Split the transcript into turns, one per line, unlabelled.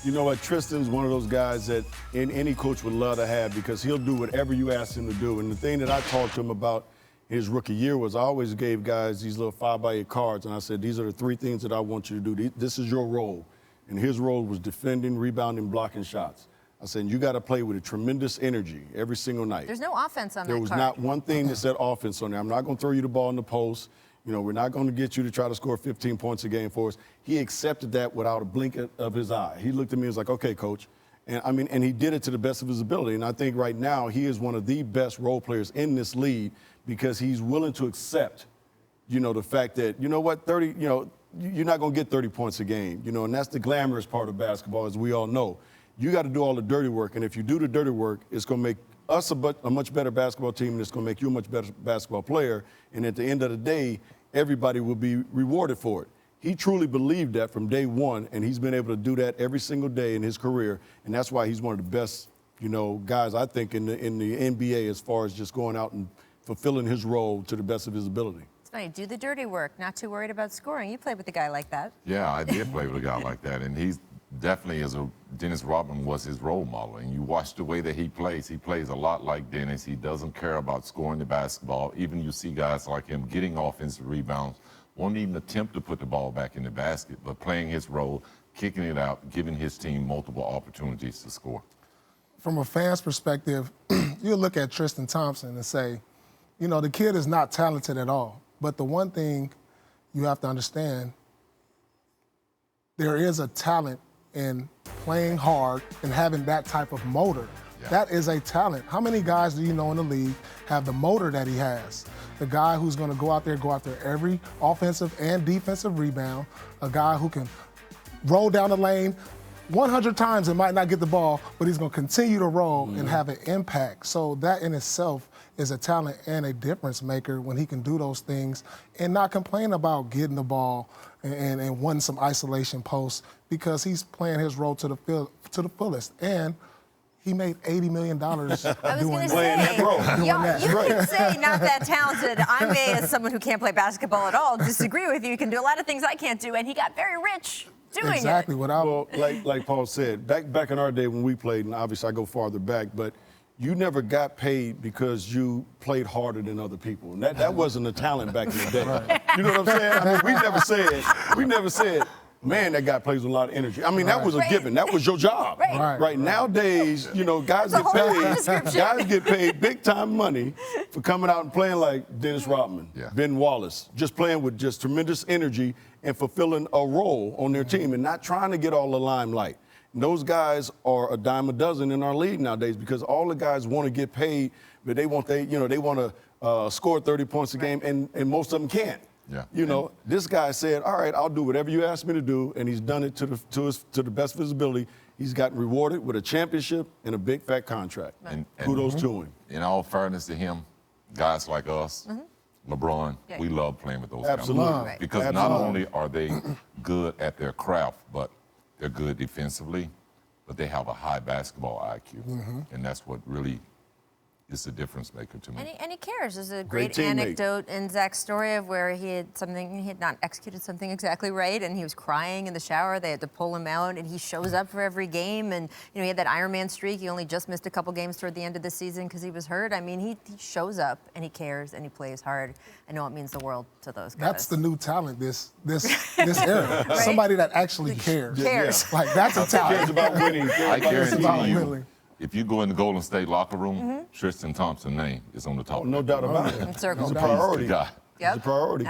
You know what? Tristan's one of those guys that any coach would love to have because he'll do whatever you ask him to do. And the thing that I talked to him about his rookie year was I always gave guys these little 5x8 cards, and I said, these are the 3 things that I want you to do. This is your role. And his role was defending, rebounding, blocking shots. I said, you got to play with a tremendous energy every single night.
There's no offense on that card.
There was not one thing that said offense on there. I'm not going to throw you the ball in the post. You know, we're not going to get you to try to score 15 points a game for us. He accepted that without a blink of his eye. He looked at me and was like, okay, coach. And he did it to the best of his ability. And I think right now he is one of the best role players in this league because he's willing to accept, the fact that, you're not going to get 30 points a game, and that's the glamorous part of basketball, as we all know. You got to do all the dirty work. And if you do the dirty work, it's going to make us a much better basketball team, and it's going to make you a much better basketball player. And at the end of the day, everybody will be rewarded for it. He truly believed that from day one, and he's been able to do that every single day in his career. And that's why he's one of the best, guys, I think, in the NBA as far as just going out and fulfilling his role to the best of his ability.
It's funny, do the dirty work, not too worried about scoring. You played with a guy like that.
Yeah, I did play with a guy like that, and he's definitely, Dennis Rodman was his role model, and you watch the way that he plays. He plays a lot like Dennis. He doesn't care about scoring the basketball. Even you see guys like him getting offensive rebounds, won't even attempt to put the ball back in the basket, but playing his role, kicking it out, giving his team multiple opportunities to score.
From a fan's perspective, you look at Tristan Thompson and say, the kid is not talented at all. But the one thing you have to understand, there is a talent in playing hard and having that type of motor. Yeah. That is a talent. How many guys do you know in the league have the motor that he has? The guy who's going to go out there every offensive and defensive rebound, a guy who can roll down the lane 100 times and might not get the ball, but he's going to continue to roll and have an impact. So that in itself is a talent and a difference maker when he can do those things and not complain about getting the ball and wanting some isolation posts because he's playing his role to the fullest. And he made $80 million doing
that role.
You can say not that talented. I may, as someone who can't play basketball at all, disagree with you. You can do a lot of things I can't do, and he got very rich doing
exactly.
it.
Well,
like Paul said, back in our day when we played, and obviously I go farther back, but you never got paid because you played harder than other people. And that wasn't a talent back in the day. Right. You know what I'm saying? I mean, we never said, man, that guy plays with a lot of energy. I mean, that was a given. That was your job. Right. Nowadays, guys get paid big time money for coming out and playing like Dennis Rodman, Ben Wallace, just playing with just tremendous energy and fulfilling a role on their team and not trying to get all the limelight. And those guys are a dime a dozen in our league nowadays because all the guys want to get paid, but they want to score 30 points a game, and most of them can't. Yeah. This guy said, all right, I'll do whatever you ask me to do, and he's done it to the best of his ability. He's gotten rewarded with a championship and a big fat contract. And kudos to him.
In all fairness to him, guys like us, LeBron, we love playing with those guys.
Absolutely.
Because not only are they good at their craft, but they're good defensively, but they have a high basketball IQ. And that's what really is the difference maker to me.
And he cares. There's a great anecdote in Zach's story of where he had not executed something exactly right, and he was crying in the shower. They had to pull him out, and he shows up for every game. And he had that Ironman streak. He only just missed a couple games toward the end of the season because he was hurt. I mean, he shows up and he cares and he plays hard. I know it means the world to those guys.
That's the new talent this era. Right? Somebody that actually cares. Like that's a talent.
Cares about winning.
I guarantee you. If you go in the Golden State locker room, Tristan Thompson's name is on the top.
No doubt about it.
It's a
priority.
Guy.
It's a priority.